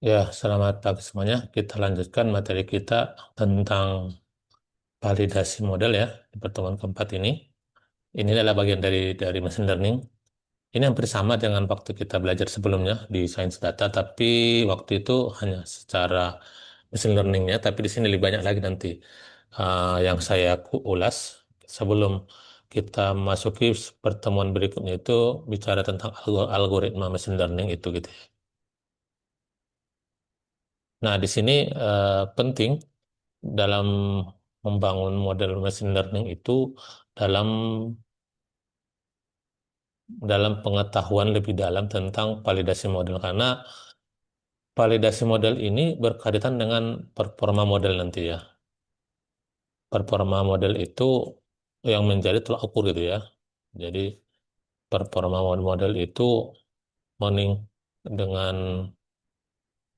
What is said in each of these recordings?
Ya, selamat pagi semuanya. Kita lanjutkan materi kita tentang validasi model ya di pertemuan keempat ini. Ini adalah bagian dari machine learning. Ini hampir sama dengan waktu kita belajar sebelumnya di sains data, tapi waktu itu hanya secara machine learningnya, tapi di sini lebih banyak lagi nanti yang saya ulas sebelum kita masuki pertemuan berikutnya itu bicara tentang algoritma machine learning itu gitu ya. Nah, di sini penting dalam membangun model machine learning itu dalam dalam pengetahuan lebih dalam tentang validasi model karena validasi model ini berkaitan dengan performa model nanti ya. Performa model itu yang menjadi tolak ukur gitu ya. Jadi performa model itu mening dengan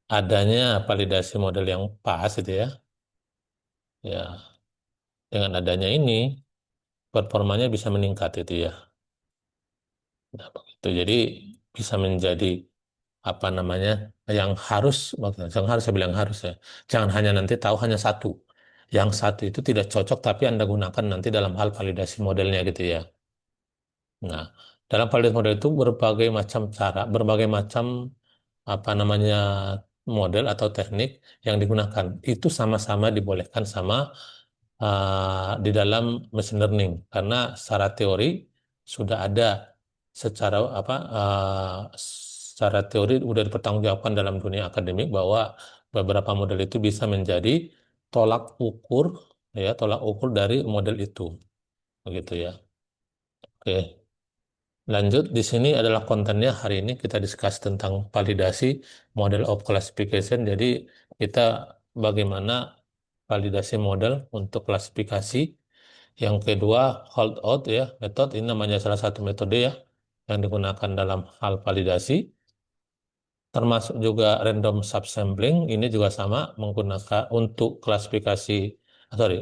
adanya validasi model yang pas gitu ya. Ya, dengan adanya ini performanya bisa meningkat itu ya. Nah, begitu. Jadi bisa menjadi apa namanya yang harus saya bilang harus ya. Jangan hanya nanti tahu hanya satu. Yang satu itu tidak cocok tapi Anda gunakan nanti dalam hal validasi modelnya gitu ya. Nah, dalam validasi model itu berbagai macam cara, berbagai macam apa namanya model atau teknik yang digunakan. Itu sama-sama dibolehkan sama di dalam machine learning karena secara teori sudah ada secara apa secara teori sudah dipertanggungjawabkan dalam dunia akademik bahwa beberapa model itu bisa menjadi tolak ukur tolak ukur dari model itu begitu ya. Oke, lanjut di sini adalah kontennya hari ini kita discuss tentang validasi model of classification. Jadi kita bagaimana validasi model untuk klasifikasi. Yang kedua, hold out ya, metode ini namanya salah satu metode ya yang digunakan dalam hal validasi. Termasuk juga random subsampling, ini juga sama menggunakan untuk klasifikasi,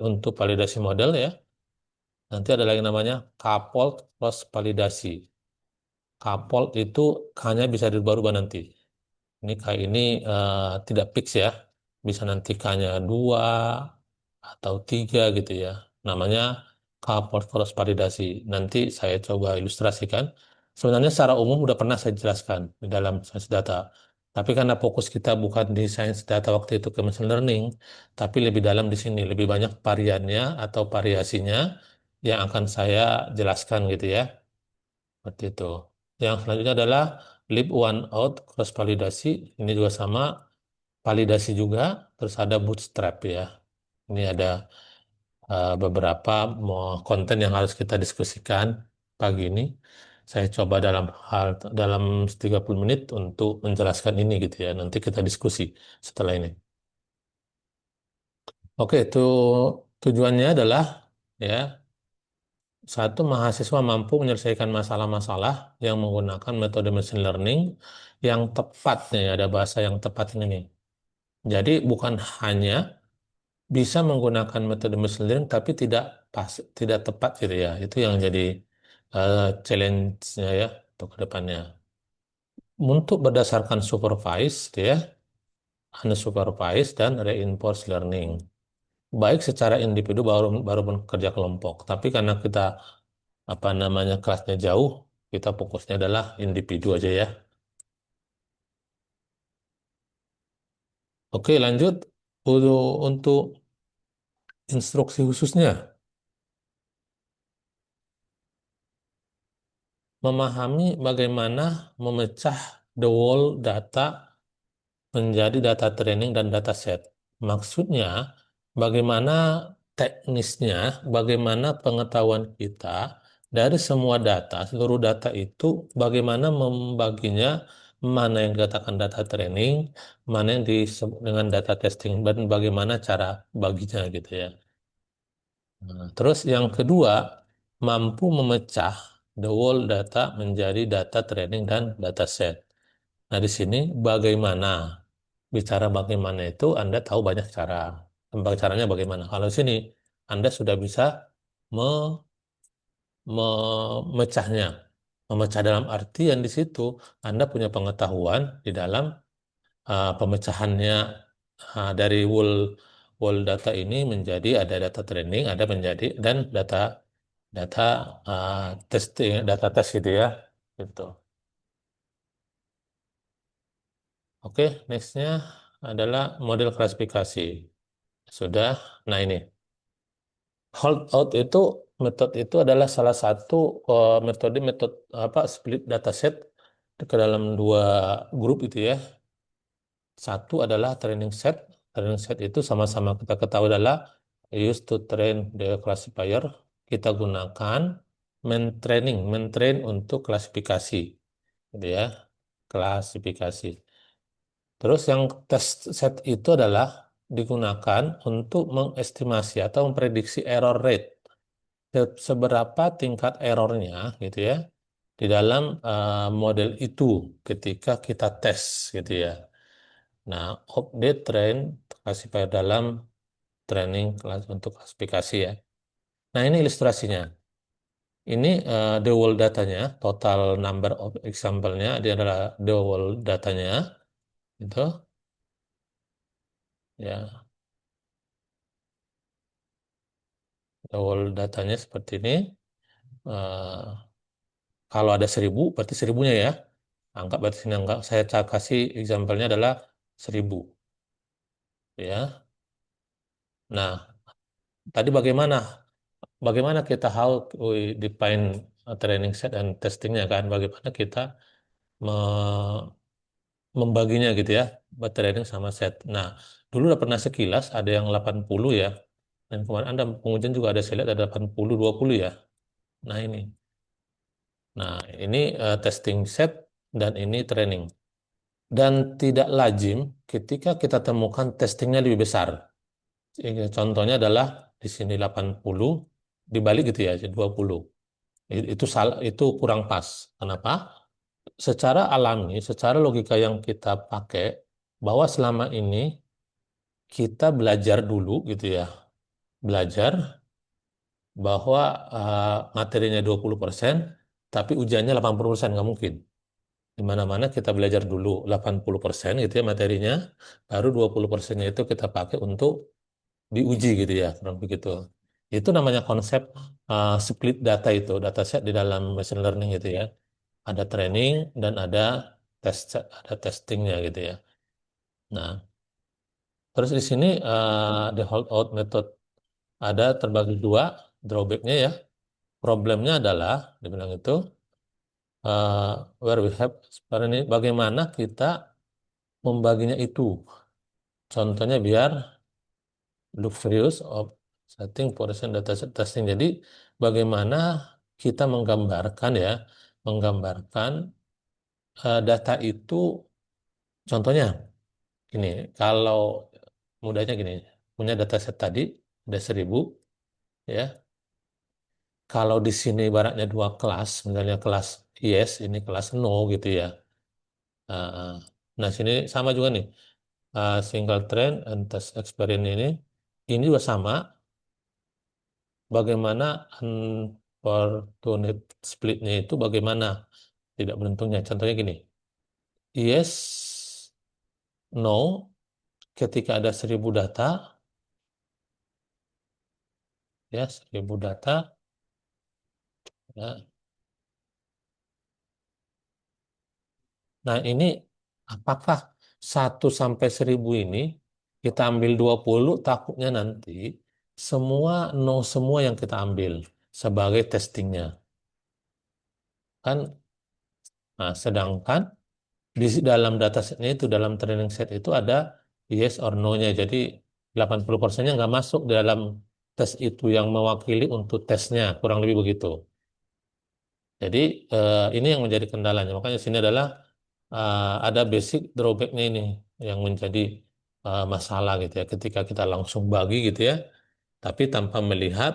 untuk validasi model ya. Nanti ada lagi namanya coupled cross validasi. Coupled itu hanya bisa dirubah-rubah nanti. Ini kayak ini tidak fix ya. Bisa nanti hanya dua atau tiga gitu ya. Namanya coupled cross validasi. Nanti saya coba ilustrasikan. Sebenarnya secara umum udah pernah saya jelaskan di dalam sains data. Tapi karena fokus kita bukan di sains data waktu itu ke machine learning, tapi lebih dalam di sini, lebih banyak variannya atau variasinya yang akan saya jelaskan gitu ya. Seperti itu. Yang selanjutnya adalah leave one out cross validasi. Ini juga sama, validasi juga. Terus ada bootstrap ya. Ini ada beberapa konten yang harus kita diskusikan pagi ini. Saya coba dalam 30 menit untuk menjelaskan ini gitu ya. Nanti kita diskusi setelah ini. Oke, itu tujuannya adalah ya satu, mahasiswa mampu menyelesaikan masalah-masalah yang menggunakan metode machine learning yang tepat nih, ada bahasa yang tepat ini nih. Jadi bukan hanya bisa menggunakan metode machine learning tapi tidak tepat gitu ya. Itu yang jadi challenge-nya ya untuk ke depannya. Untuk berdasarkan supervised ya, unsupervised dan reinforced learning. Baik secara individu baru baru bekerja kelompok, tapi karena kita apa namanya kelasnya jauh, kita fokusnya adalah individu aja ya. Oke, lanjut untuk instruksi khususnya, memahami bagaimana memecah the whole data menjadi data training dan data set. Maksudnya, bagaimana teknisnya, bagaimana pengetahuan kita dari semua data, seluruh data itu, bagaimana membaginya, mana yang dikatakan data training, mana yang disebut dengan data testing, dan bagaimana cara baginya gitu ya. Nah, terus yang kedua, mampu memecah the whole data menjadi data training dan data set. Nah, di sini bagaimana? Bicara bagaimana itu Anda tahu banyak cara. Tentang caranya bagaimana? Kalau di sini Anda sudah bisa me- memecahnya. Memecah dalam artian di situ Anda punya pengetahuan di dalam pemecahannya dari whole whole data ini menjadi ada data training, ada menjadi dan data data uh, testing, data tes gitu ya. Gitu. Oke, nextnya adalah model klasifikasi. Sudah. Nah ini hold out itu metode itu adalah salah satu metode metode apa split dataset ke dalam dua grup itu ya. Satu adalah training set. Training set itu sama-sama kita ketahui adalah used to train the classifier. Kita gunakan main train untuk klasifikasi, gitu ya, klasifikasi. Terus yang test set itu adalah digunakan untuk mengestimasi atau memprediksi error rate, seberapa tingkat errornya, gitu ya, di dalam model itu ketika kita tes, gitu ya. Nah, update train classifier dalam training kelas untuk klasifikasi ya. Nah, ini ilustrasinya. Ini the whole datanya, total number of example-nya, dia adalah the whole datanya, itu ya, the whole datanya seperti ini. Eh, Kalau ada 1000, berarti seribunya ya. Anggap berarti sini anggap saya kasih example-nya adalah 1000, ya. Nah, tadi bagaimana? Bagaimana kita how we define training set dan testingnya kan? Bagaimana kita me- membaginya gitu ya, buat training sama set. Nah, dulu udah pernah sekilas ada yang 80 ya. Dan kemarin Anda pengujian juga ada saya lihat ada 80 20 ya. Nah, ini. Nah, ini testing set dan ini training. Dan tidak lazim ketika kita temukan testingnya lebih besar. Contohnya adalah di sini 80, dibalik gitu ya, jadi 20. Itu salah, itu kurang pas. Kenapa? Secara alami, secara logika yang kita pakai, bahwa selama ini kita belajar dulu gitu ya, belajar bahwa materinya 20%, tapi ujiannya 80%, nggak mungkin. Di mana-mana kita belajar dulu 80% gitu ya materinya, baru 20%-nya itu kita pakai untuk diuji gitu ya, kurang begitu. Itu namanya konsep split data itu, dataset di dalam machine learning gitu ya. Ada training dan ada test, ada testingnya gitu ya. Nah, terus di sini the holdout method ada terbagi dua, drawbacknya ya. Problemnya adalah, dibilang itu, where we have, sekarang ini bagaimana kita membaginya itu. Contohnya biar look serious of setting portion data set testing. Jadi bagaimana kita menggambarkan ya, menggambarkan data itu, contohnya gini, kalau mudahnya gini, punya data set tadi ada 1000 ya. Kalau di sini ibaratnya dua kelas, misalnya kelas yes, ini kelas no gitu ya. Uh, Nah, sini sama juga nih. Single trend and test experience ini juga sama. Bagaimana unfortunate splitnya itu bagaimana tidak beruntungnya. Contohnya gini, yes, no, ketika ada 1000 data, ya 1000 data, ya. Nah ini apakah 1 sampai 1000 ini kita ambil 20, takutnya nanti semua no semua yang kita ambil sebagai testingnya. Kan, nah, sedangkan di dalam datasetnya itu, dalam training set itu ada yes or no-nya. Jadi 80%-nya nggak masuk dalam tes itu yang mewakili untuk tesnya, kurang lebih begitu. Jadi ini yang menjadi kendalanya. Makanya sini adalah ada basic drawback-nya ini yang menjadi masalah gitu ya. Ketika kita langsung bagi gitu ya, tapi tanpa melihat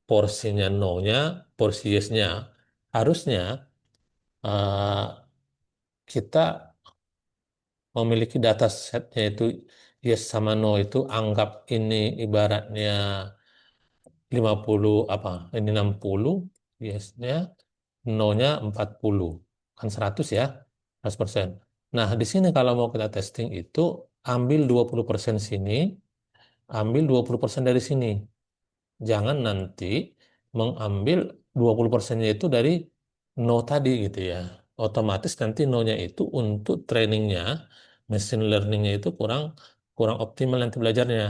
porsinya no-nya, porsi yes-nya. Harusnya kita memiliki data setnya itu yes sama no itu, anggap ini ibaratnya 50 apa, ini 60 yesnya, no-nya 40, kan 100 ya, 100%. Nah, di sini kalau mau kita testing itu ambil 20% sini, ambil 20% dari sini. Jangan nanti mengambil 20%-nya itu dari no tadi gitu ya. Otomatis nanti no-nya itu untuk trainingnya, machine learning-nya itu kurang kurang optimal nanti belajarnya.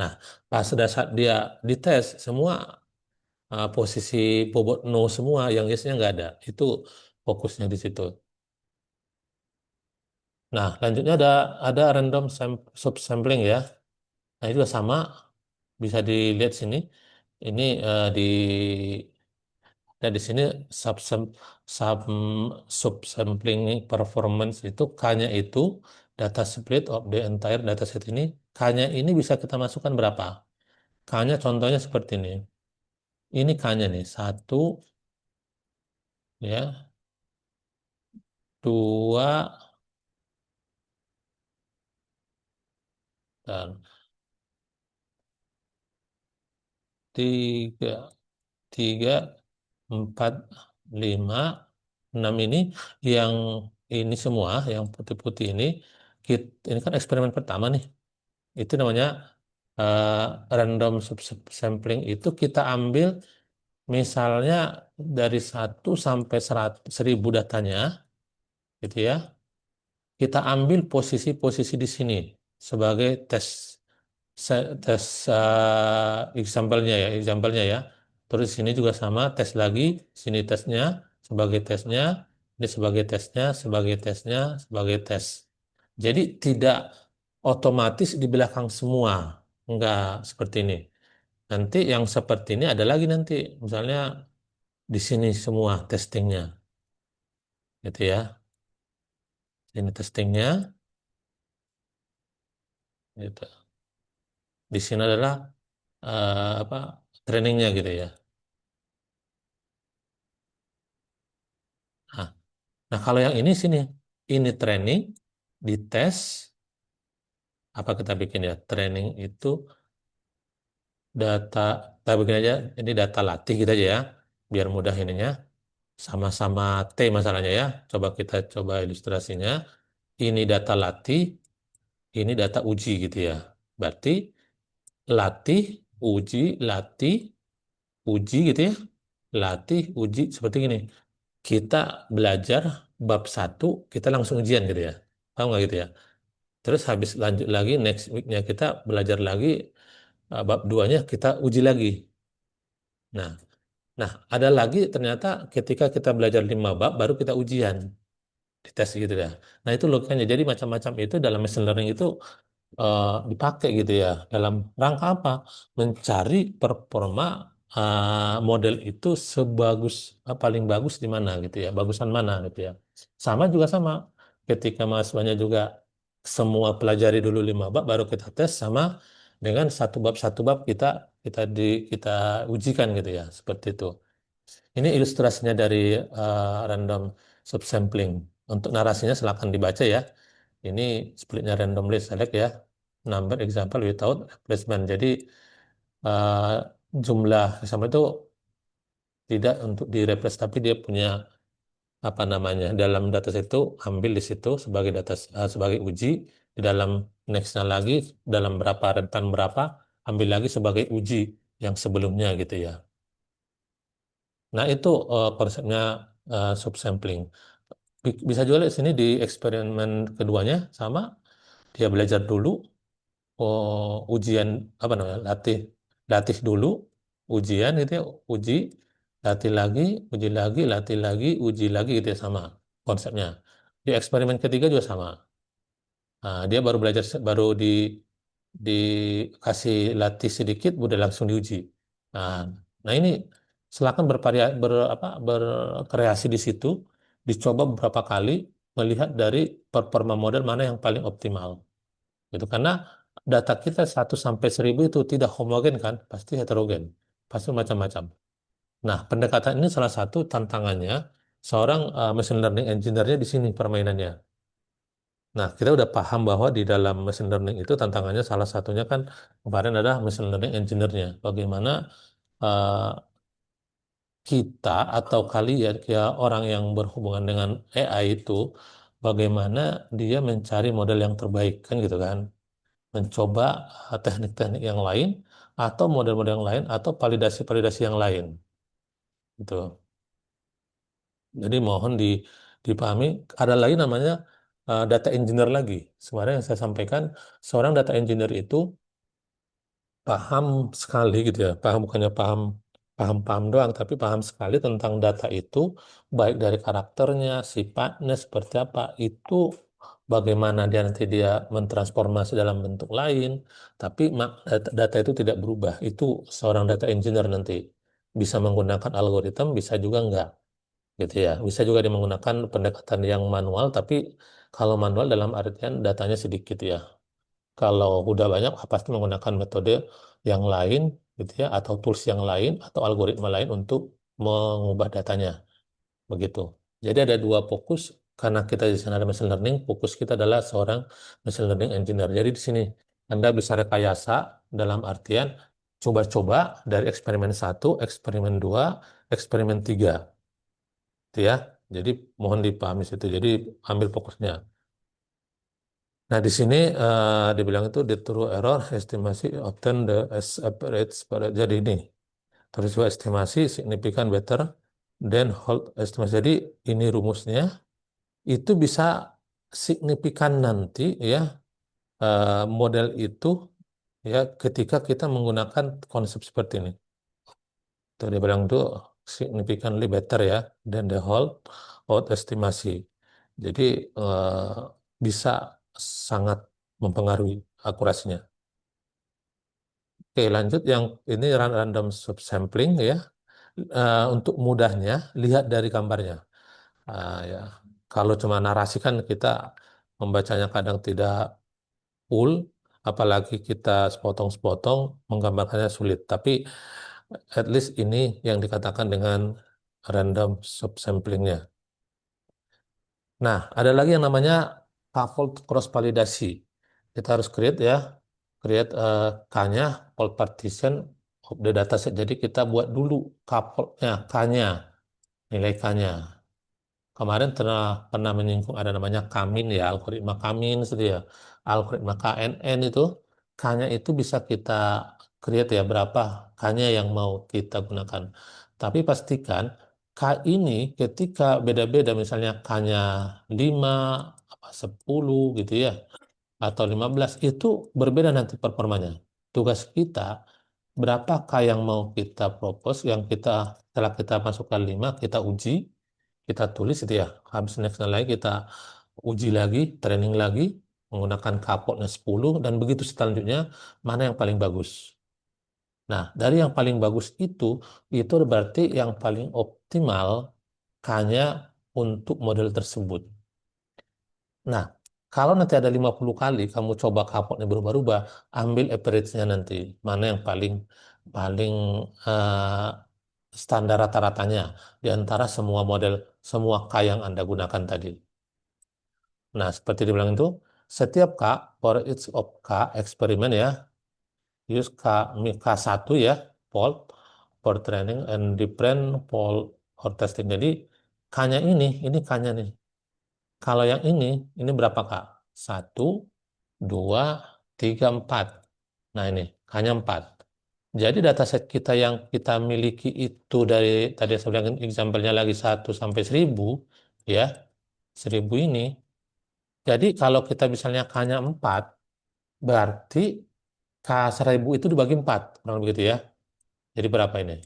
Nah, pas pada saat dia dites semua posisi bobot no semua, yang yes-nya nggak ada. Itu fokusnya di situ. Nah, lanjutnya ada random subsampling ya. Nah, itu juga sama, bisa dilihat sini. Ini di nah, di sini sub, sub, sub subsampling performance itu K-nya itu data split of the entire dataset ini. K-nya ini bisa kita masukkan berapa? K-nya contohnya seperti ini. Ini K-nya nih, satu, ya, dua, dan tiga, tiga, empat, lima, enam ini yang ini semua, yang putih-putih ini, ini kan eksperimen pertama nih. Itu namanya eh, random sampling itu kita ambil misalnya dari 1 sampai 1000 datanya, gitu ya. Kita ambil posisi-posisi di sini sebagai tes tes example-nya ya, example-nya ya. Terus sini juga sama, tes lagi, sini tesnya, sebagai tesnya, ini sebagai tesnya, sebagai tesnya, sebagai tes. Jadi tidak otomatis di belakang semua, enggak seperti ini. Nanti yang seperti ini ada lagi nanti, misalnya di sini semua testingnya, gitu ya. Ini testingnya, gitu. Di sini adalah apa trainingnya gitu ya. Nah, nah, kalau yang ini sini, ini training, dites, apa kita bikin ya? Training itu data, kita bikin aja, ini data latih gitu aja ya, biar mudah ininya. Sama-sama T masalahnya ya. Coba kita coba ilustrasinya. Ini data latih, ini data uji gitu ya. Berarti latih, uji, latih, uji gitu ya. Latih, uji, seperti ini. Kita belajar bab satu, kita langsung ujian gitu ya. Paham nggak gitu ya? Terus habis lanjut lagi, next week-nya kita belajar lagi, bab duanya kita uji lagi. Nah, nah, ada lagi ternyata ketika kita belajar 5 bab, baru kita ujian. Dites gitu ya. Nah, itu logikanya. Jadi macam-macam itu dalam machine learning itu dipakai gitu ya. Dalam rangka apa? Mencari performa model itu sebagus paling bagus di mana gitu ya. Bagusan mana gitu ya. Sama juga sama. Ketika mahasiswanya juga semua pelajari dulu 5 bab baru kita tes sama dengan satu bab kita kita ujikan gitu ya. Seperti itu. Ini ilustrasinya dari random subsampling. Untuk narasinya silakan dibaca ya. Ini splitnya randomly select ya. Number example without replacement. Jadi eh, jumlah example itu tidak untuk di replace tapi dia punya apa namanya dalam dataset itu ambil di situ sebagai sebagai uji di dalam nextnya lagi dalam berapa rentan berapa ambil lagi sebagai uji yang sebelumnya gitu ya. Nah itu konsepnya subsampling. Bisa juga di sini di eksperimen keduanya sama dia belajar dulu ujian apa namanya latih latih dulu ujian gitu ya uji latih lagi uji lagi latih lagi uji lagi gitu ya sama konsepnya di eksperimen ketiga juga sama. Nah, dia baru belajar baru dikasih latih sedikit udah langsung diuji. Nah, nah ini silakan berkreasi di situ dicoba beberapa kali melihat dari performa model mana yang paling optimal gitu karena data kita 1 sampai 1000 itu tidak homogen kan pasti heterogen pasti macam-macam. Nah pendekatan ini salah satu tantangannya seorang machine learning engineer-nya di sini permainannya. Nah kita udah paham bahwa di dalam machine learning itu tantangannya salah satunya kan kemarin ada machine learning engineer-nya bagaimana eh, kita atau kalian ya orang yang berhubungan dengan AI itu bagaimana dia mencari model yang terbaik kan gitu kan. Mencoba teknik-teknik yang lain atau model-model yang lain atau validasi-validasi yang lain gitu. Jadi mohon dipahami ada lagi namanya data engineer lagi. Sebenarnya yang saya sampaikan seorang data engineer itu paham sekali gitu ya, paham bukannya paham doang, tapi paham sekali tentang data itu, baik dari karakternya, sifatnya seperti apa, itu bagaimana dia mentransformasi dalam bentuk lain, tapi data itu tidak berubah. Itu seorang data engineer nanti bisa menggunakan algoritma, bisa juga enggak, gitu ya. Bisa juga dia menggunakan pendekatan yang manual, tapi kalau manual dalam artian datanya sedikit ya. Kalau udah banyak, pasti menggunakan metode yang lain, gitu ya, atau tools yang lain, atau algoritma lain untuk mengubah datanya, begitu. Jadi ada dua fokus, karena kita di sana ada machine learning, fokus kita adalah seorang machine learning engineer. Jadi di sini Anda bisa rekayasa dalam artian coba-coba dari eksperimen satu, eksperimen 2, eksperimen 3, gitu ya. Jadi mohon dipahami situ. Jadi ambil fokusnya. Nah, di sini dibilang itu the true error estimasi obtain the average jadi ini terus juga estimasi signifikan better than hold estimasi. Jadi ini rumusnya itu bisa signifikan nanti ya model itu ya ketika kita menggunakan konsep seperti ini. Tuh dia bilang itu significantly better ya than the hold out estimasi. Jadi bisa sangat mempengaruhi akurasinya. Oke, lanjut yang ini random subsampling ya. Untuk mudahnya lihat dari gambarnya. Ya, kalau cuma narasi kan kita membacanya kadang tidak full, apalagi kita sepotong-sepotong menggambarkannya sulit. Tapi at least ini yang dikatakan dengan random subsamplingnya. Nah, ada lagi yang namanya coupled cross validasi. Kita harus create ya, create K-nya, fold partition of the dataset. Jadi kita buat dulu coupled-nya, K-nya, nilai K-nya. Kemarin pernah menyinggung ada namanya Kamin ya, algoritma Kamin gitu ya. Algoritma KNN itu, K-nya itu bisa kita create ya, berapa K-nya yang mau kita gunakan. Tapi pastikan K ini ketika beda-beda, misalnya K-nya 5, 10 gitu ya, atau 15, itu berbeda nanti performanya. Tugas kita, berapa K yang mau kita propose, yang kita setelah kita masukkan 5 kita uji, kita tulis itu ya. Habis next lagi kita uji lagi, training lagi, menggunakan kapotnya 10, dan begitu selanjutnya, mana yang paling bagus. Nah, dari yang paling bagus itu berarti yang paling optimal K-nya untuk model tersebut. Nah, kalau nanti ada 50 kali kamu coba kapotnya berubah-ubah, ambil average-nya nanti. Mana yang paling paling standar rata-ratanya di antara semua model, semua K yang Anda gunakan tadi. Nah, seperti dibilang itu, setiap K, for each of K, eksperimen ya, use K1 ya, fault, for training, and different fault for testing. Jadi, K-nya ini K-nya nih. Kalau yang ini berapa Kak? Satu, dua, tiga, empat. Nah ini, hanya empat. Jadi dataset kita yang kita miliki itu dari tadi saya bilang example-nya lagi 1 sampai 1000, ya, 1000 ini. Jadi kalau kita misalnya hanya 4, berarti K 1000 itu dibagi 4, kurang begitu ya. Jadi berapa ini?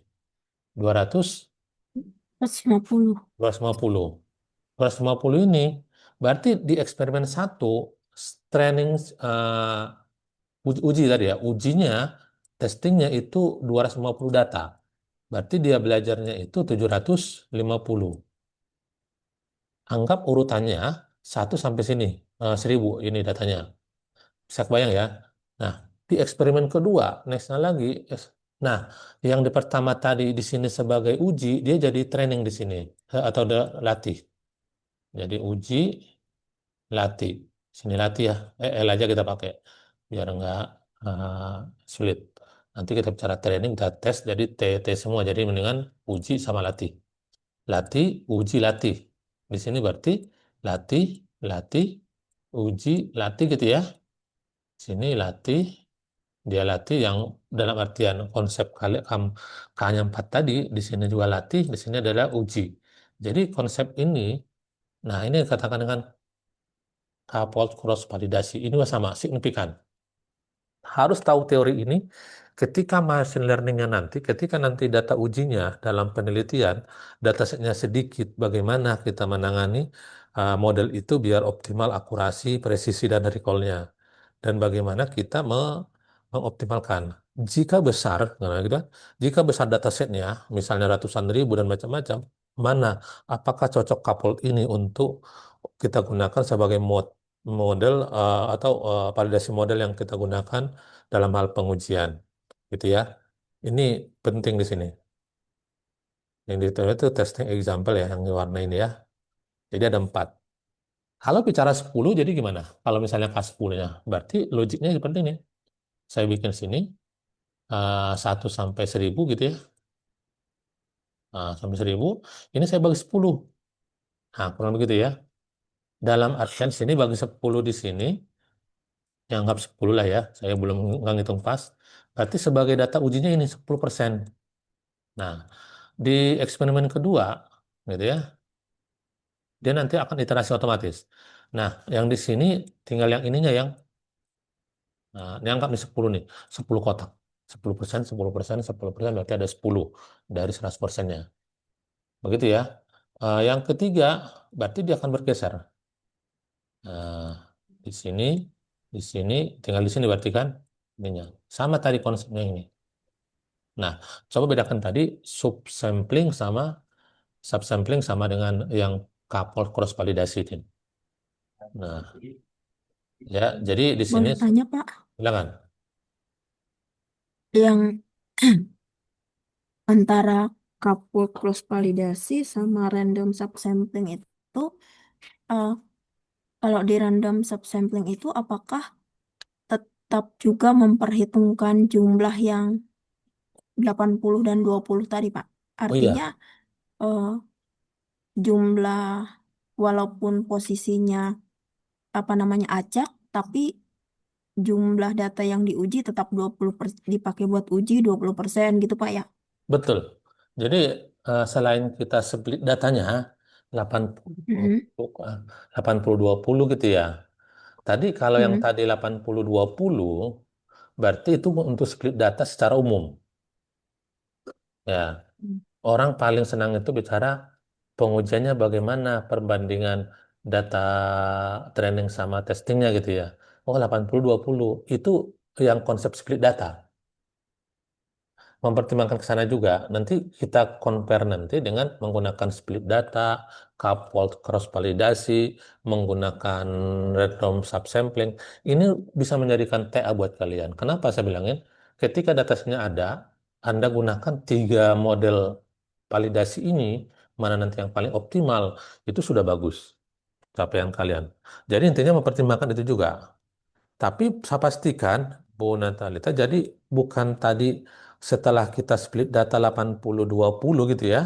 200, 150. 250. 250 ini berarti di eksperimen satu training uji tadi ya, ujinya, testingnya itu 250 data. Berarti dia belajarnya itu 750. Anggap urutannya 1 sampai sini, 1000 ini datanya. Bisa kebayang ya. Nah, di eksperimen kedua, nextnya lagi, nah, yang di pertama tadi di sini sebagai uji, dia jadi training di sini, atau latih. Jadi uji, latih. Sini latih ya, L aja kita pakai, biar nggak uh, sulit. Nanti kita bicara training, kita tes, jadi T semua. Jadi mendingan uji sama latih. Latih, uji, latih. Di sini berarti latih, latih, uji, latih gitu ya. Sini latih, dia latih yang dalam artian konsep kali K-nya 4 tadi, di sini juga latih, di sini adalah uji. Jadi konsep ini, nah ini katakan dengan coupled cross validasi, ini juga sama, signifikan. Harus tahu teori ini ketika machine learningnya nanti, ketika nanti data ujinya dalam penelitian, datasetnya sedikit, bagaimana kita menangani model itu biar optimal akurasi, presisi, dan recall-nya. Dan bagaimana kita mengoptimalkan. Jika besar, nah, gitu kan, jika besar datasetnya, misalnya ratusan ribu dan macam-macam, mana apakah cocok coupled ini untuk kita gunakan sebagai model atau validasi model yang kita gunakan dalam hal pengujian, gitu ya. Ini penting di sini. Yang detail itu testing example ya, yang warna ini ya. Jadi ada 4. Kalau bicara 10, jadi gimana? Kalau misalnya K10-nya, berarti logiknya seperti ini. Saya bikin sini 1 sampai 1000 gitu ya. Nah, sampai 1000, ini saya bagi 10. Nah, kurang begitu ya. Dalam artian sini bagi 10 di sini, yang anggap 10 lah ya, saya belum nggak ngitung pas. Berarti sebagai data ujinya ini 10%. Nah, di eksperimen kedua, gitu ya, dia nanti akan iterasi otomatis. Nah, yang di sini tinggal yang ininya yang, nah, ini anggap nih 10 nih, 10 kotak. 10%, 10%, 10%, berarti ada 10 dari 100%-nya. Begitu ya. Yang ketiga, berarti dia akan bergeser. Nah, di sini, di sini, tinggal di sini berarti kan ininya. Sama tadi konsepnya ini. Nah, coba bedakan tadi subsampling sama subsampling sama dengan yang coupled cross validasi itu. Nah, ya, jadi di sini Boleh tanya, Pak? silakan. Yang antara coupled cross validasi sama random subsampling itu, eh, kalau di random subsampling itu apakah tetap juga memperhitungkan jumlah yang 80 dan 20 tadi, Pak? Oh Artinya iya, eh, jumlah walaupun posisinya apa namanya acak, tapi jumlah data yang diuji tetap dipakai buat uji 20% gitu, Pak ya. betul. Jadi selain kita split datanya 80 Mm-mm. 80-20 gitu ya. Tadi kalau yang Mm-mm. tadi 80-20 berarti itu untuk split data secara umum. Ya, orang paling senang itu bicara pengujiannya bagaimana perbandingan data training sama testingnya gitu ya. Oh, 80-20 itu yang konsep split data. Mempertimbangkan ke sana juga. Nanti kita compare nanti dengan menggunakan split data, coupled cross validasi, menggunakan random subsampling. Ini bisa menjadikan TA buat kalian. Kenapa saya bilangin? Ketika datasnya ada, Anda gunakan 3 model validasi ini, mana nanti yang paling optimal, itu sudah bagus capaian kalian. Jadi intinya mempertimbangkan itu juga. Tapi saya pastikan, Bu Natalita, jadi bukan tadi setelah kita split data 80-20 gitu ya,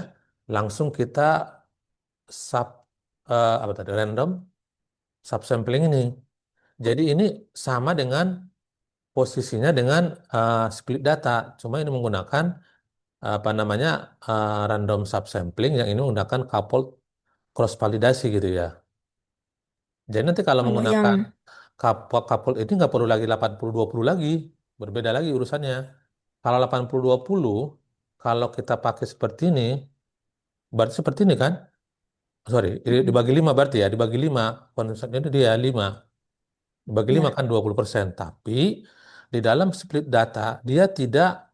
langsung kita sub, apa tadi, random subsampling ini. Jadi ini sama dengan posisinya dengan split data, cuma ini menggunakan apa namanya random subsampling yang ini menggunakan coupled cross validasi gitu ya. Jadi nanti kalau Kalau yang menggunakan coupled ini nggak perlu lagi 80-20 lagi, berbeda lagi urusannya. Kalau 80-20, kalau kita pakai seperti ini, berarti seperti ini kan? Sorry, Mm-mm. dibagi 5 berarti ya, dibagi 5. Konsepnya itu dia 5. Dibagi 5 Ya, kan 20%. Tapi di dalam split data, dia tidak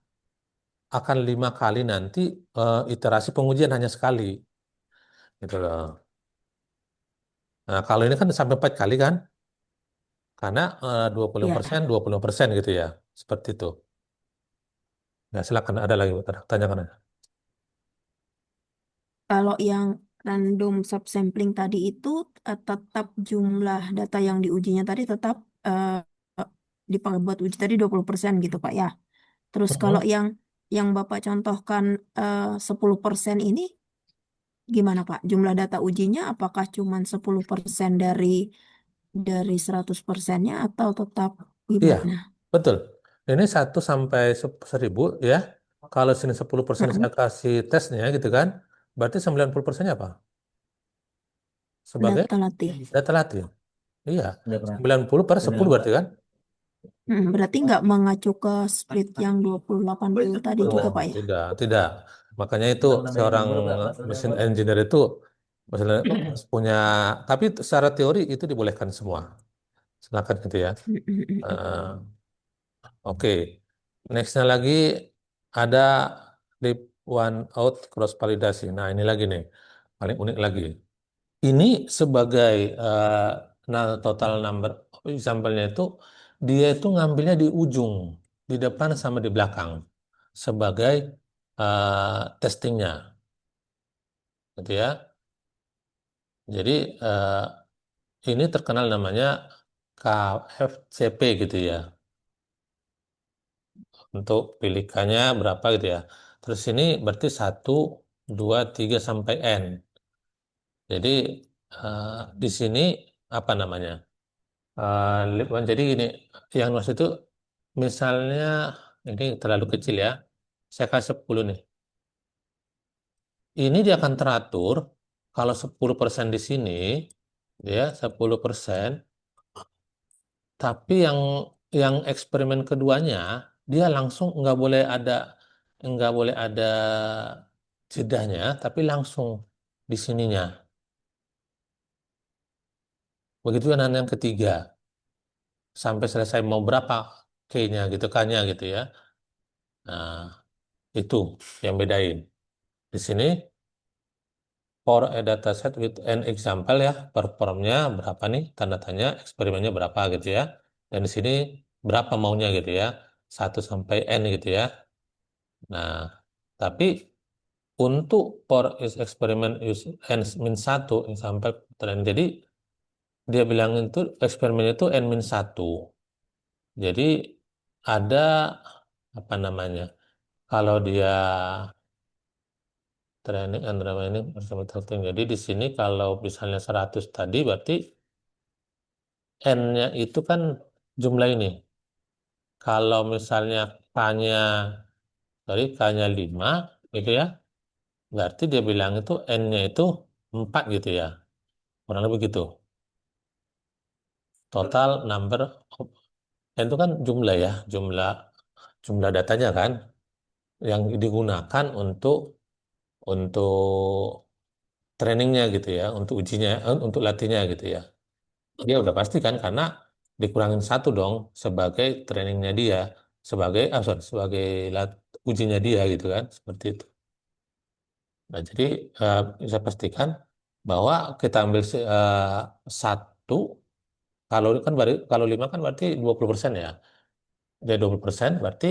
akan 5 kali nanti iterasi pengujian hanya sekali. Gitu loh. Nah, kalau ini kan sampai 4 kali kan? Karena 20%, ya. 20% gitu ya. Seperti itu. Ya, silakan ada lagi, Bu. Tanyakan aja. Kalau yang random subsampling tadi itu tetap jumlah data yang diujinya tadi tetap eh, dipakai buat uji tadi 20% gitu, Pak ya. Terus kalau Mhm. yang Bapak contohkan 10% ini gimana Pak? Jumlah data ujinya apakah cuma 10% dari 100%-nya atau tetap Iya, gimana? betul. Ini 1 sampai 1000 ya. Kalau sini 10% Mm-mm. saya kasih tesnya gitu kan, berarti 90%-nya apa? Sebagai Data latih. data latih. Iya, 90/10 berarti kan? Berarti nggak mengacu ke split yang 20/80 tadi Oh, juga Pak ya? tidak, tidak. Makanya itu seorang mesin engineer itu misalnya punya, tapi secara teori itu dibolehkan semua. Silakan gitu ya. Eh, Oke, nextnya lagi ada lip one out cross validasi. Nah ini lagi nih, paling unik lagi. Ini sebagai total number of example-nya itu dia itu ngambilnya di ujung, di depan sama di belakang sebagai testingnya, gitu ya. Jadi ini terkenal namanya KFCP gitu ya. Untuk pilihannya berapa gitu ya. Terus ini berarti 1, 2, 3 sampai N. Jadi eh, di sini apa namanya? Jadi gini, yang luas itu misalnya ini terlalu kecil ya. Saya kasih 10 nih. Ini dia akan teratur kalau 10% di sini, ya 10%. Tapi yang eksperimen keduanya dia langsung nggak boleh ada jedahnya, tapi langsung di sininya. Begitu yang ketiga sampai selesai mau berapa K-nya gitu, K-nya gitu ya. Nah, itu yang bedain. Di sini for a dataset with an example ya, performnya berapa nih, tanda tanya, eksperimennya berapa gitu ya. Dan di sini berapa maunya gitu ya, 1 sampai N gitu ya. Nah, tapi untuk for is eksperimen use N min 1 sampai tren. Jadi dia bilang itu eksperimen itu N min 1. Jadi ada apa namanya? Kalau dia training and remaining bersama testing. Jadi di sini kalau misalnya 100 tadi berarti N-nya itu kan jumlah ini. Kalau misalnya K-nya, sorry, K-nya 5 gitu ya, berarti dia bilang itu N-nya itu 4 gitu ya. Kurang lebih gitu. Total number of N itu kan jumlah ya, jumlah jumlah datanya kan yang digunakan untuk trainingnya gitu ya, untuk ujinya, untuk latihnya gitu ya. Dia udah pasti kan karena dikurangin 1 dong sebagai trainingnya dia, sorry, sebagai ujinya dia gitu kan, seperti itu. Nah, jadi bisa pastikan bahwa kita ambil satu, kalau 5 kan berarti 20% ya. Dari 20% berarti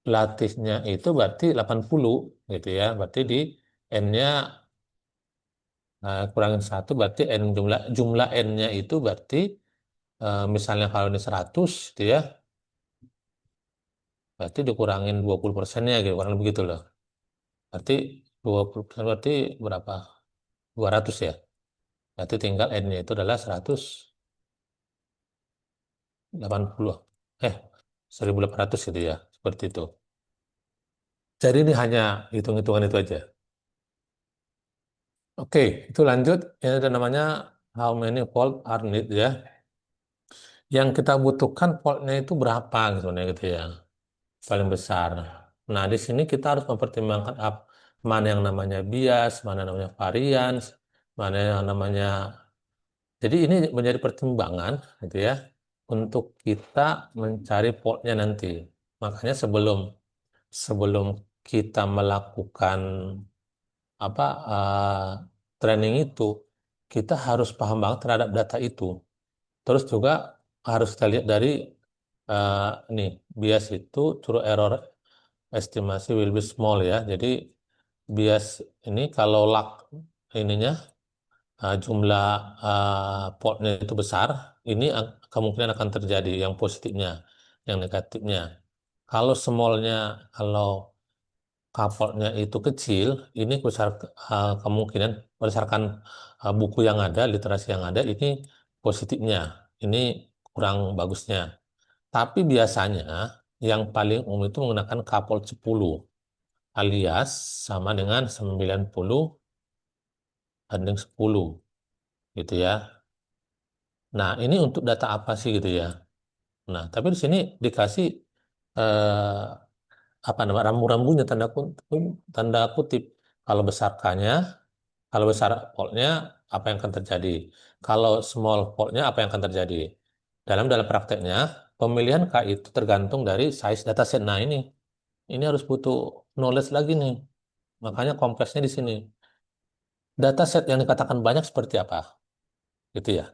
latihnya itu berarti 80 gitu ya. Berarti di N-nya kurangin 1 berarti N jumlah jumlah N-nya itu berarti misalnya kalau ini 100 gitu ya, berarti dikurangin 20%-nya gitu, kurang lebih begitu loh. Berarti 20% berarti berapa? 200 ya. Berarti tinggal N-nya itu adalah 180. Eh, 1800 gitu ya. Seperti itu. Jadi ini hanya hitung-hitungan itu aja. Oke, itu lanjut. Ini ada namanya how many volt are need ya. Yang kita butuhkan voltnya itu berapa gitu ya. Paling besar. Nah, di sini kita harus mempertimbangkan mana yang namanya bias, mana namanya varians, mana yang namanya. Jadi ini menjadi pertimbangan gitu ya untuk kita mencari portnya nanti. Makanya sebelum sebelum kita melakukan apa training itu, kita harus paham banget terhadap data itu. Terus juga harus kita lihat dari eh, nih bias itu true error estimasi will be small ya. Jadi bias ini kalau ininya jumlah portnya itu besar, ini kemungkinan akan terjadi yang positifnya, yang negatifnya. Kalau smallnya, kalau kapolnya itu kecil, ini kemungkinan berdasarkan buku yang ada, literasi yang ada, ini positifnya, ini kurang bagusnya. Tapi biasanya yang paling umum itu menggunakan kapol 10 alias sama dengan 90 banding 10 gitu ya. Nah, ini untuk data apa sih gitu ya. Nah, tapi di sini dikasih eh, apa namanya rambu-rambunya tanda kutip. Kalau besar K-nya, kalau besar port-nya apa yang akan terjadi? Kalau small port-nya apa yang akan terjadi? Dalam prakteknya, pemilihan K itu tergantung dari size dataset. Nah, ini harus butuh knowledge lagi nih. Makanya kompleksnya di sini. Dataset yang dikatakan banyak seperti apa? Gitu ya.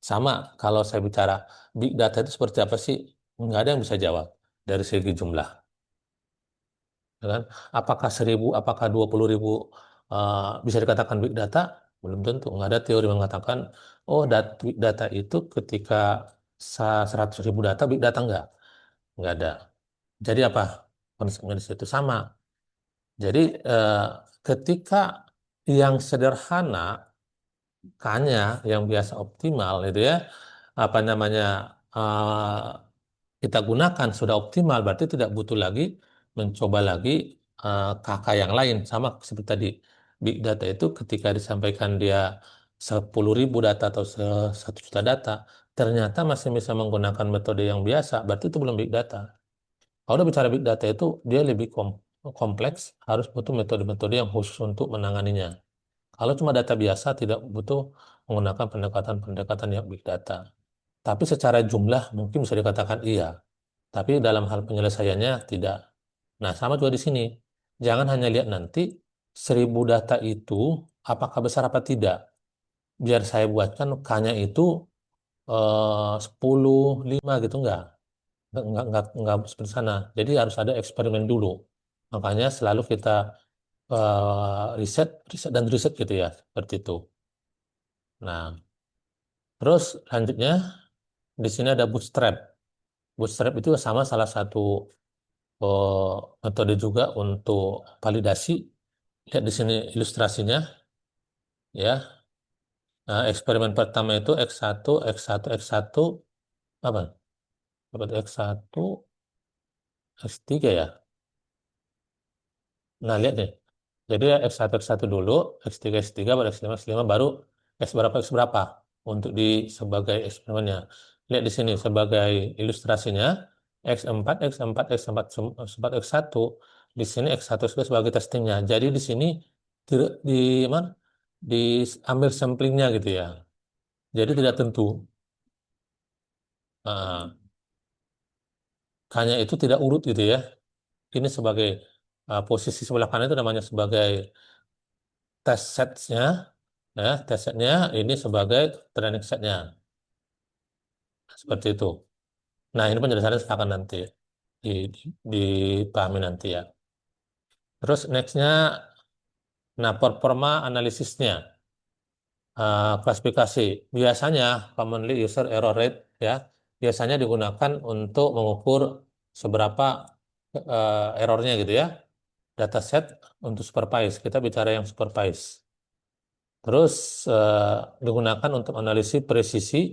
Sama kalau saya bicara big data itu seperti apa sih? Nggak ada yang bisa jawab dari segi jumlah. Ya kan? Apakah 1.000, apakah 20.000 bisa dikatakan big data? Belum tentu. Nggak ada teori mengatakan, oh big data itu ketika 100.000 data, big data nggak ada. Jadi apa? Konsepnya di situ sama. Jadi eh, ketika yang sederhana, K-nya yang biasa optimal itu ya, apa namanya, eh, kita gunakan sudah optimal, berarti tidak butuh lagi mencoba lagi KK yang lain. Sama seperti tadi, big data itu ketika disampaikan dia 10.000 data atau 1 juta data, ternyata masih bisa menggunakan metode yang biasa, berarti itu belum big data. Kalau udah bicara big data itu, dia lebih kompleks, harus butuh metode-metode yang khusus untuk menanganinya. Kalau cuma data biasa, tidak butuh menggunakan pendekatan-pendekatan yang big data. Tapi secara jumlah mungkin bisa dikatakan iya. Tapi dalam hal penyelesaiannya tidak. Nah, sama juga di sini. Jangan hanya lihat nanti 1.000 data itu apakah besar apa tidak. Biar saya buatkan K-nya itu 10, 5 gitu enggak seperti sana. Jadi harus ada eksperimen dulu. Makanya selalu kita riset, riset dan riset gitu ya, seperti itu. Nah, terus lanjutnya di sini ada bootstrap. Bootstrap itu sama salah satu metode juga untuk validasi. Lihat di sini ilustrasinya, ya. Nah, eksperimen pertama itu X1, X1, X1, apa? Dapat X1, X3 ya. Nah, lihat deh. Jadi ya X1 dulu, X3 baru X5 baru X berapa, X berapa untuk sebagai eksperimennya. Lihat di sini sebagai ilustrasinya, X4 X4 X4 di sini X1 sebagai testingnya. Jadi di sini di mana? Diambil samplingnya gitu ya. Jadi tidak tentu. Nah, hanya itu tidak urut gitu ya. Ini sebagai posisi sebelah kanan itu namanya sebagai test setnya, ya, test setnya ini sebagai training setnya, seperti itu. Nah, ini penjelasannya akan nanti di, di, dipahami nanti ya. Terus nextnya, nah performa analisisnya, klasifikasi. Biasanya commonly user error rate ya, biasanya digunakan untuk mengukur seberapa errornya gitu ya. Dataset untuk supervise, kita bicara yang supervise. Terus digunakan untuk analisis presisi,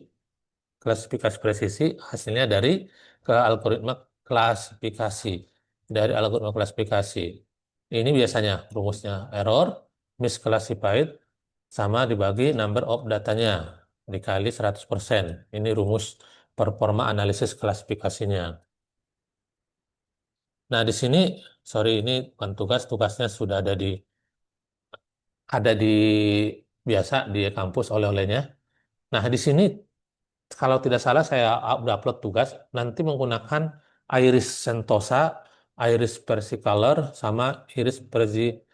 klasifikasi presisi hasilnya dari algoritma klasifikasi. Dari algoritma klasifikasi. Ini biasanya rumusnya error, misclassified, sama dibagi number of datanya dikali 100%. Ini rumus performa analisis klasifikasinya. Nah, di sini, sorry, ini bukan tugas, tugasnya sudah ada di biasa di kampus oleh-olehnya. Nah, di sini kalau tidak salah saya udah upload tugas nanti menggunakan iris sentosa, iris versicolor sama iris virginica.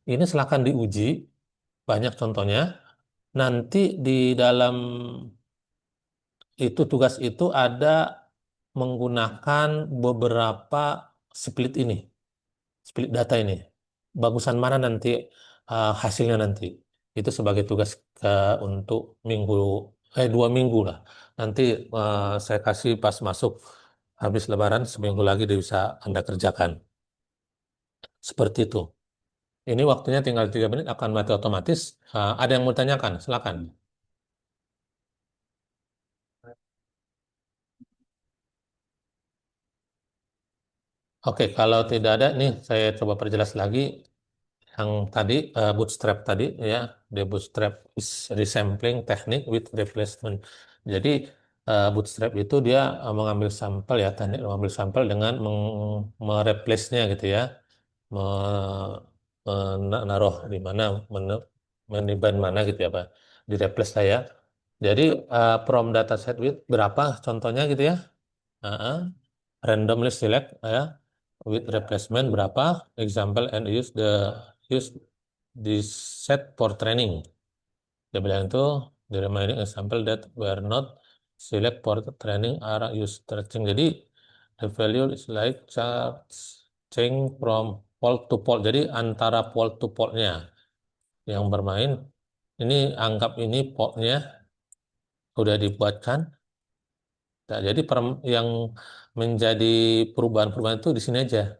Ini silakan diuji, banyak contohnya. Nanti di dalam itu tugas itu ada menggunakan beberapa split ini. Split data ini. Bagusan mana nanti hasilnya nanti. Itu sebagai tugas untuk 2 minggu lah. Nanti saya kasih pas masuk habis Lebaran seminggu lagi dia bisa Anda kerjakan. Seperti itu. Ini waktunya tinggal 3 menit akan mati otomatis. Ada yang mau tanyakan? Silakan. Oke, kalau tidak ada nih saya coba perjelas lagi yang tadi bootstrap tadi ya. The bootstrap is resampling technique with replacement. Jadi bootstrap itu dia mengambil sampel ya, teknik mengambil sampel dengan mereplace-nya gitu ya. Naruh di mana, meniban mana gitu ya Pak. Di replace saya. Jadi from dataset with berapa contohnya gitu ya. Uh, Randomly select ya with replacement berapa example and use this set for training. Dia bilang itu the remaining example that were not select for training are used stretching. Jadi the value is like change from pole to pole. Jadi antara pole to pole-nya yang bermain ini anggap ini pole-nya udah dibuatkan. Nah, jadi yang menjadi perubahan-perubahan itu di sini aja.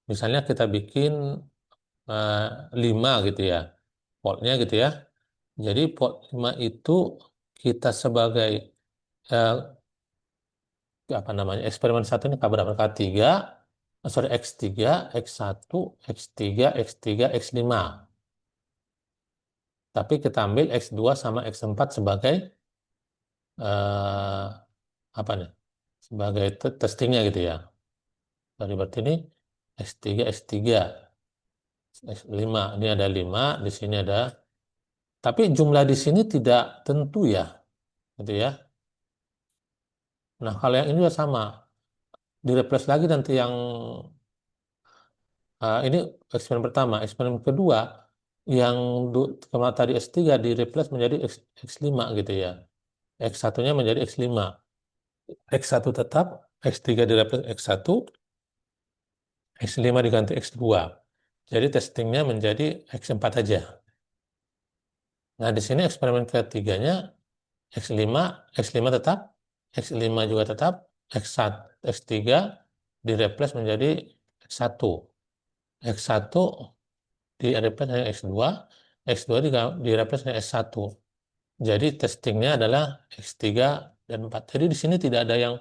Misalnya kita bikin eh, 5 gitu ya, potnya gitu ya. Jadi pot 5 itu kita sebagai eh, apa namanya eksperimen satu ini berapa? K3, sorry X3, X1, X3, X3, X5. Tapi kita ambil X2 sama X4 sebagai eh, apa nih? Sebagai testingnya gitu ya. Jadi berarti ini X3, X3, X5. Ini ada 5, di sini ada. Tapi jumlah di sini tidak tentu ya, gitu ya. Nah, kalau yang ini juga sama, direplace lagi nanti yang ini eksperimen pertama, eksperimen kedua yang kemarin tadi X3 direplace menjadi X5 gitu ya. X1-nya menjadi X5. X1 tetap, X3 direplace X1, X5 diganti X2. Jadi testingnya menjadi X4 aja. Nah, di sini eksperimen ketiganya X5, X5 tetap, X5 juga tetap, X1, X3 direplace menjadi X1. X1 direplace dengan X2, X2 direplace dengan S1. Jadi testingnya adalah X3 dan 4. Jadi di sini tidak ada yang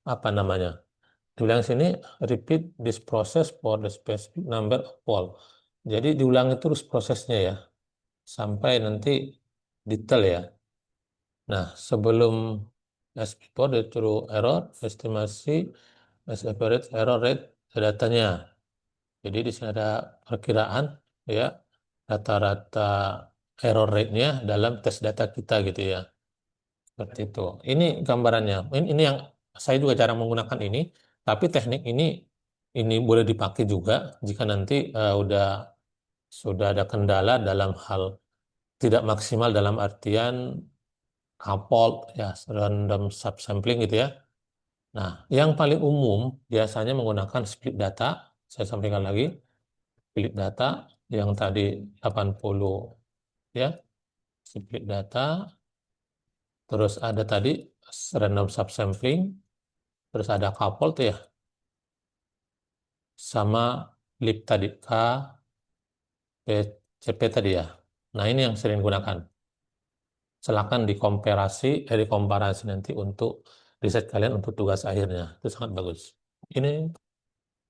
apa namanya. Diulang sini repeat this process for the specific number of pole. Jadi diulangi terus prosesnya ya sampai nanti detail ya. Nah, sebelum as before the true error estimasi as average error rate datanya. Jadi di sini ada perkiraan ya rata-rata error rate-nya dalam tes data kita gitu ya. Seperti itu. Ini gambarannya. Ini yang saya juga jarang menggunakan ini, tapi teknik ini boleh dipakai juga jika nanti sudah ada kendala dalam hal tidak maksimal dalam artian coupled ya random subsampling gitu ya. Nah, yang paling umum biasanya menggunakan split data. Saya sampaikan lagi, split data yang tadi 80 ya, split data, terus ada tadi random subsampling, terus ada coupled tuh ya, sama lip tadi K, P, CP tadi ya. Nah, ini yang sering gunakan. Silakan dikomparasi nanti untuk riset kalian untuk tugas akhirnya. Itu sangat bagus. Ini